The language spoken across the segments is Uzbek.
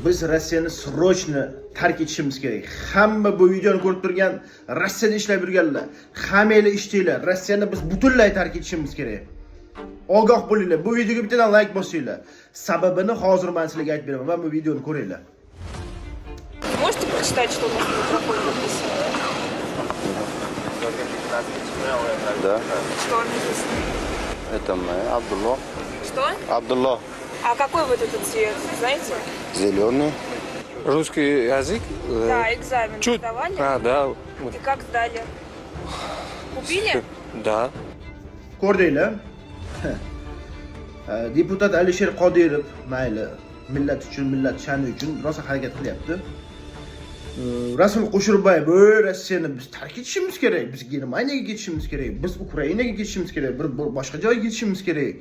Biz Rossiyani srochni tark etishimiz kerak. Hamma bu videoni ko'rib turgan Rossiyada ishlab yurganlar, hammanglar ishtinglar. Rossiyani biz butunlay tark etishimiz kerak. Ogoh bo'linglar. Bu videoga bittadan like bosinglar. Sababini hozir men sizlarga aytib beraman. Va bu videoni ko'ringlar. Можете прочитать, что у нас на микрофоне написано? Да. Что написано? Это мы, Абдуллах. Что? Абдуллах. А какой вот этот цвет, знаете? Зеленый. Русский язык? Да, экзамен Чуть. сдавали. А, да. И как сдали? Купили? Да. Ko'rdinglar? Deputat Alisher Qodirov mayli millat uchun, millat sha'ni uchun rosa harakat qilyapti. Rasul Qo'shirboyev bu Rossiyani biz tark etishimiz kerak. Biz Germaniyaga ketishimiz kerak. Biz Ukrainaga ketishimiz kerak. Bir boshqa joyga ketishimiz kerak.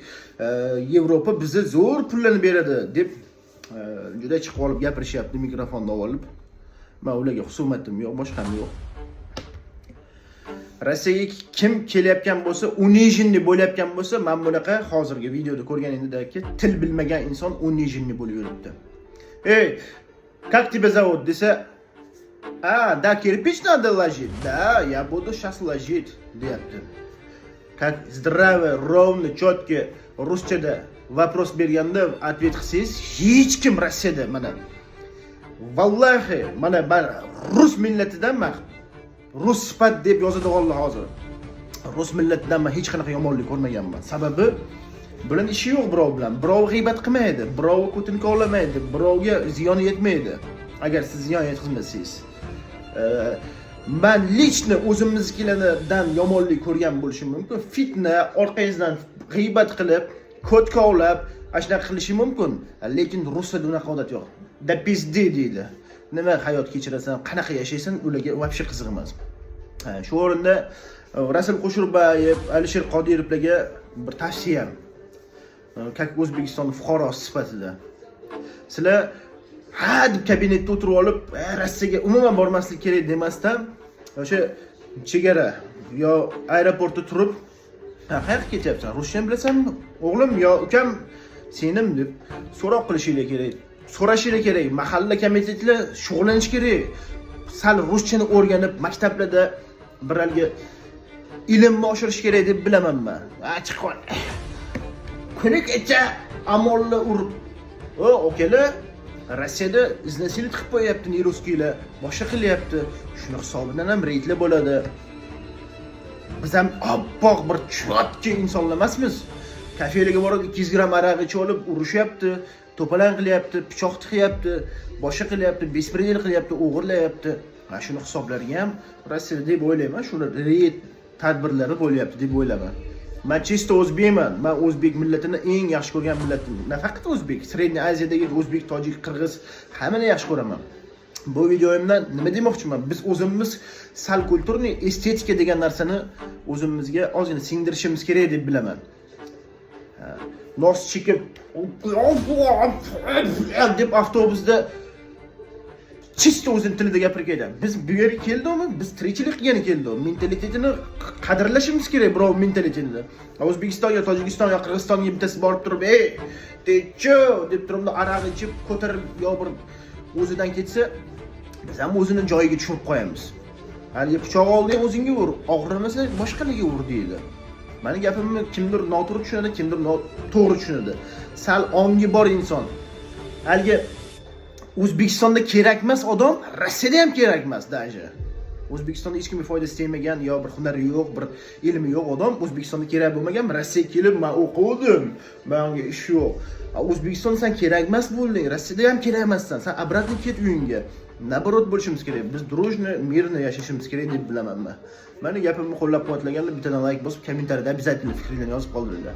Yevropa bizga zo'r pullarni beradi deb juda chiqib olib gapirishyapti mikrofonni olib. Men ularga husumatim yo'q, boshqa ham yo'q. Rossiyaga kim kelayotgan bo'lsa, unijinni bo'layotgan bo'lsa, men bunaqa hozirgi videoda ko'rganingdagi til bilmagan inson unijinni bo'lib yuribdi. Ey, как тебя зовут? Desa, да, кирпич надо ложить. Да, я буду сейчас ложить, deyapti. Как здравый, ровный, четкий ruschada вопрос berganda ответ qilsangiz, hech kim Rossiyada mana vallahi mana men rus millatidanman. Rus sifat deb yozadiganlar hozir. Rus millatidan men hech qanaqa yomonlik ko'rmaganman. Sababi bilan ishi yo'q birov bilan. Birov g'iybat qilmaydi, birov ko'tinka olamaydi, birovga ziyon yetmaydi. Agar siz ziyon yetkazmasangiz. Men lichni o'zimiznikilardan yomonlik ko'rgan bo'lishim mumkin. Fitna, orqangizdan g'iybat qilib, ko'tkovlab, ashnaqa qilishi mumkin. Lekin ruslarda unaqa odat yo'q. Da pizdi deydi. Nima hayot kechirasan, qanaqa yashaysan, ularga вообще qiziq emas. Shu o'rinda Rasul Qo'shirboyev, Alisher Qodirovlarga bir tavsiyam. Как O'zbekiston fuqarosi sifatida. Sizlar deb kabinetda o'tirib olib, Rossiyaga umuman bormaslik kerak demasdan, o'sha chegara yo aeroportda turib, qayerga ketyapsan? Ruscha bilasanmi? O'g'lim yo ukam senim deb so'roq qilishingiz kerak. So'rashingiz kerak. Mahalla komitetlar shug'ullanish kerak. Sal ruschani o'rganib, maktablarda biralga ilmni oshirish kerak deb bilaman men. Chiqon. Kuni kecha amolni urib. Okalar Rossiyada iznasilik qilib qo'yapti neruskiylar, boshqa qilyapti. Shuni hisobidan ham reydlar bo'ladi. Biz ham oppoq bir chotki insonlar emasmiz. Kafelarga borib 200 gram aroq ichib olib urushyapti, to'palan qilyapti, pichoq tiqyapti, boshqa qilyapti, bespredel qilyapti, o'g'irlayapti. Mana shuni hisoblarga ham Rossiyada deb o'ylayman, shuni reyd tadbirlari bo'lyapti deb o'ylayman. Men chisto o'zbekman. Men o'zbek millatini eng yaxshi ko'rgan millatim. Nafaqat o'zbek, Sredney Aziyadagi o'zbek, tojik, qirg'iz hammani yaxshi ko'raman. Bu videoyimdan nima demoqchiman? Biz o'zimiz sal kulturniy estetika degan narsani o'zimizga ozgina singdirishimiz kerak deb bilaman. Nos chekib deb avtobusda chisto o'zim tilida gapirganda biz bu yerga keldikmi? Biz tirikchilik qilgani keldik. Mentalitetini qadrlashimiz kerak, birov mentalitetini. O'zbekiston yo Tojikiston yo Qirg'izistonga bittasi borib turib, "Ey, techo" deb turib aroq ichib, ko'tarib yo bir o'zidan ketsa, biz ham o'zini joyiga tushirib qo'yamiz. Hali pichoq olding o'zingga ur, og'rimasa boshqalarga ur deydi. Meni gapimni kimdir noto'g'ri tushunadi, kimdir to'g'ri tushunadi. Sal ongi bor inson. Haligi O'zbekistonda kerak emas odam, Rossiyada ham kerak emas daja. O'zbekistonda hech kimga foydasi tegmagan, yo bir hunari yo'q, bir ilmi yo'q odam O'zbekistonda kerak bo'lmagan, Rossiyaga kelib, "Men o'qidim, menga ish yo'q." O'zbekistonda sen kerak emas bo'lding, Rossiyada ham kerak emassan. Sen обратно ket uyingga. Naborot bo'lishimiz kerak. Biz дружно, мирно yashashimiz kerak deb bilaman men. Meni gapimni qo'llab-quvvatlaganlar bittadan like bosib, kommentariyada обязательно fikringizni yozib qoldiringlar.